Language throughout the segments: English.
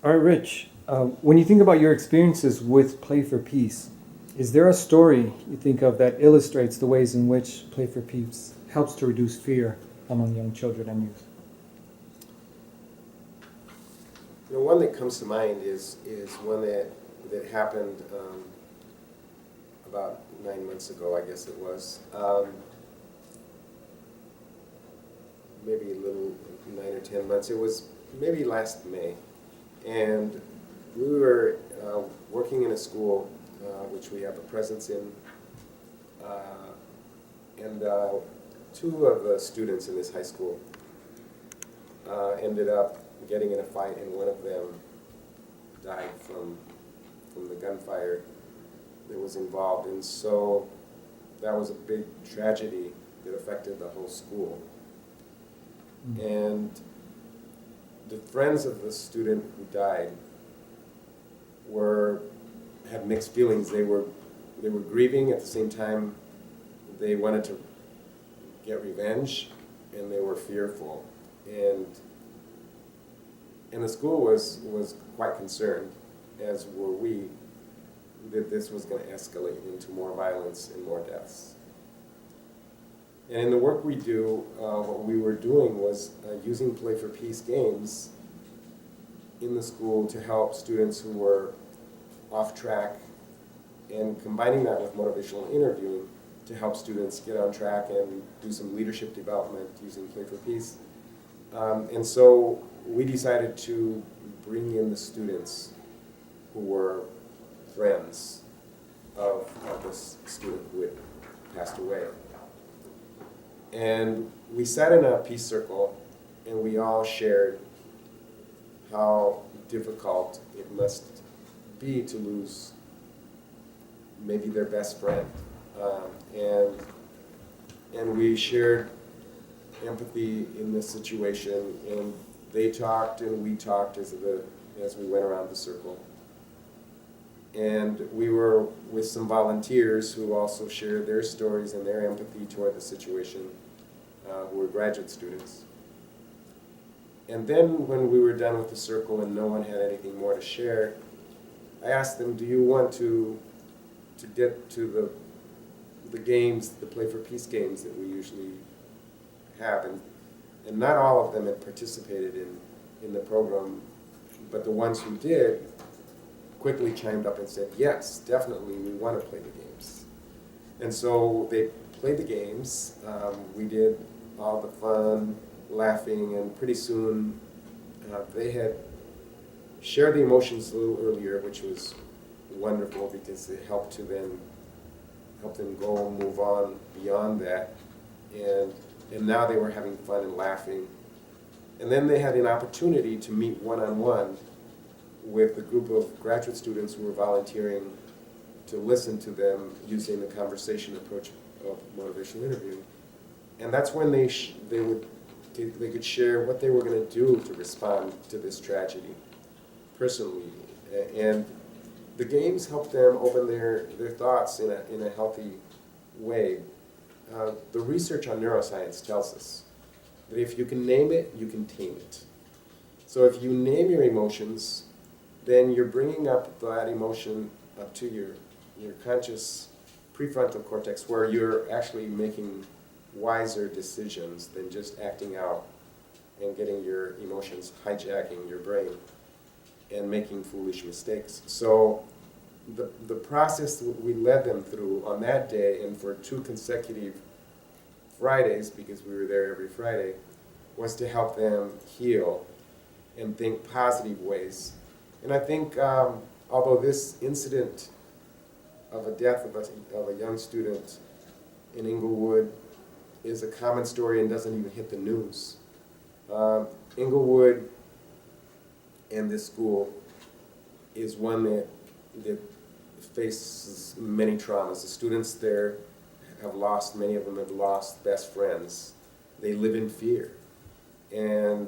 All right, Rich, when you think about your experiences with Play for Peace, is there a story you think of that illustrates the ways in which Play for Peace helps to reduce fear among young children and youth? One that comes to mind is one that happened about 9 months ago, I guess it was. Maybe a little 9 or 10 months. It was maybe last May. And we were working in a school which we have a presence in. And two of the students in this high school ended up getting in a fight, and one of them died from the gunfire that was involved. And so that was a big tragedy that affected the whole school. And the friends of the student who died had mixed feelings. They were grieving at the same time. They wanted to get revenge, and they were fearful. And the school was quite concerned, as were we, that this was going to escalate into more violence and more deaths. And in the work we do, what we were doing was using Play for Peace games in the school to help students who were off track, and combining that with motivational interviewing to help students get on track and do some leadership development using Play for Peace. And so we decided to bring in the students who were friends of this student who had passed away. And we sat in a peace circle, and we all shared how difficult it must be to lose maybe their best friend. And we shared empathy in this situation, and they talked and we talked as we went around the circle. And we were with some volunteers who also shared their stories and their empathy toward the situation, who were graduate students. And then when we were done with the circle and no one had anything more to share, I asked them, do you want to get to the games, the Play for Peace games that we usually have? And not all of them had participated in the program, but the ones who did quickly chimed up and said, yes, definitely, we want to play the games. And so they played the games. We did all the fun, laughing, and pretty soon they had shared the emotions a little earlier, which was wonderful because it helped them go and move on beyond that. And now they were having fun and laughing. And then they had an opportunity to meet one-on-one with a group of graduate students who were volunteering to listen to them using the conversation approach of motivational interviewing. And that's when they could share what they were going to do to respond to this tragedy personally. And the games helped them open their thoughts in a healthy way. The research on neuroscience tells us that if you can name it, you can tame it. So if you name your emotions, then you're bringing up that emotion up to your conscious prefrontal cortex, where you're actually making wiser decisions than just acting out and getting your emotions hijacking your brain and making foolish mistakes. So the process that we led them through on that day and for 2 consecutive Fridays, because we were there every Friday, was to help them heal and think positive ways. And I think although this incident of a death of a young student in Inglewood is a common story and doesn't even hit the news, Inglewood and this school is one that faces many traumas. The students there many of them have lost best friends. They live in fear. And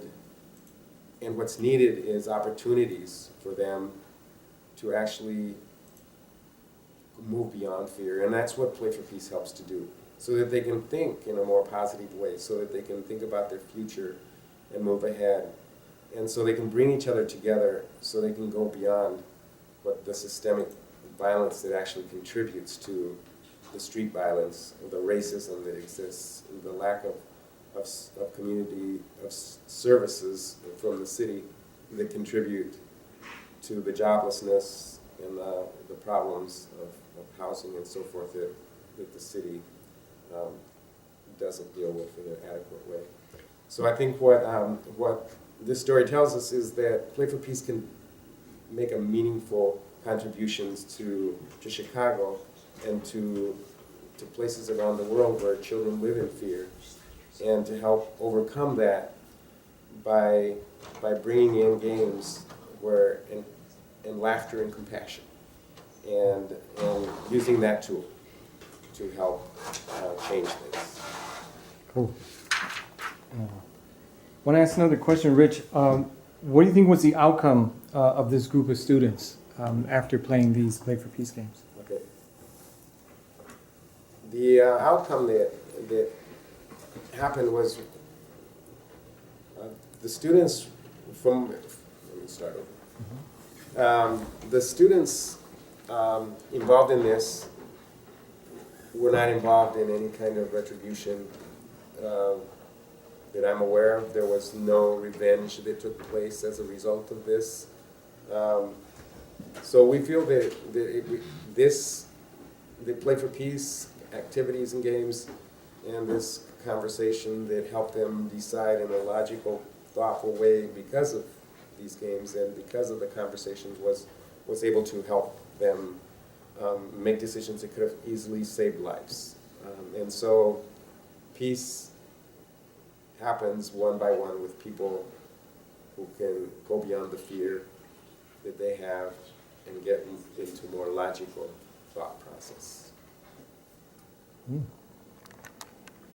what's needed is opportunities for them to actually move beyond fear. And that's what Play for Peace helps to do, so that they can think in a more positive way, so that they can think about their future and move ahead. And so they can bring each other together, so they can go beyond what the systemic violence that actually contributes to the street violence, the racism that exists, and the lack of community, of services from the city that contribute to the joblessness and the problems of housing and so forth that the city doesn't deal with in an adequate way. So I think what this story tells us is that Play for Peace can make a meaningful contributions to Chicago and to places around the world where children live in fear, and to help overcome that by bringing in games where and laughter and compassion, and using that tool to help change things. Cool. Want to ask another question, Rich? What do you think was the outcome of this group of students after playing these Play for Peace games? Okay. The outcome that happened was the students from. Let me start over. The students involved in this were not involved in any kind of retribution that I'm aware of. There was no revenge that took place as a result of this. So we feel that the Play for Peace activities and games and this conversation that helped them decide in a logical, thoughtful way because of these games and because of the conversations was able to help them make decisions that could have easily saved lives. And so peace happens one by one with people who can go beyond the fear that they have and get into more logical thought process. Mm.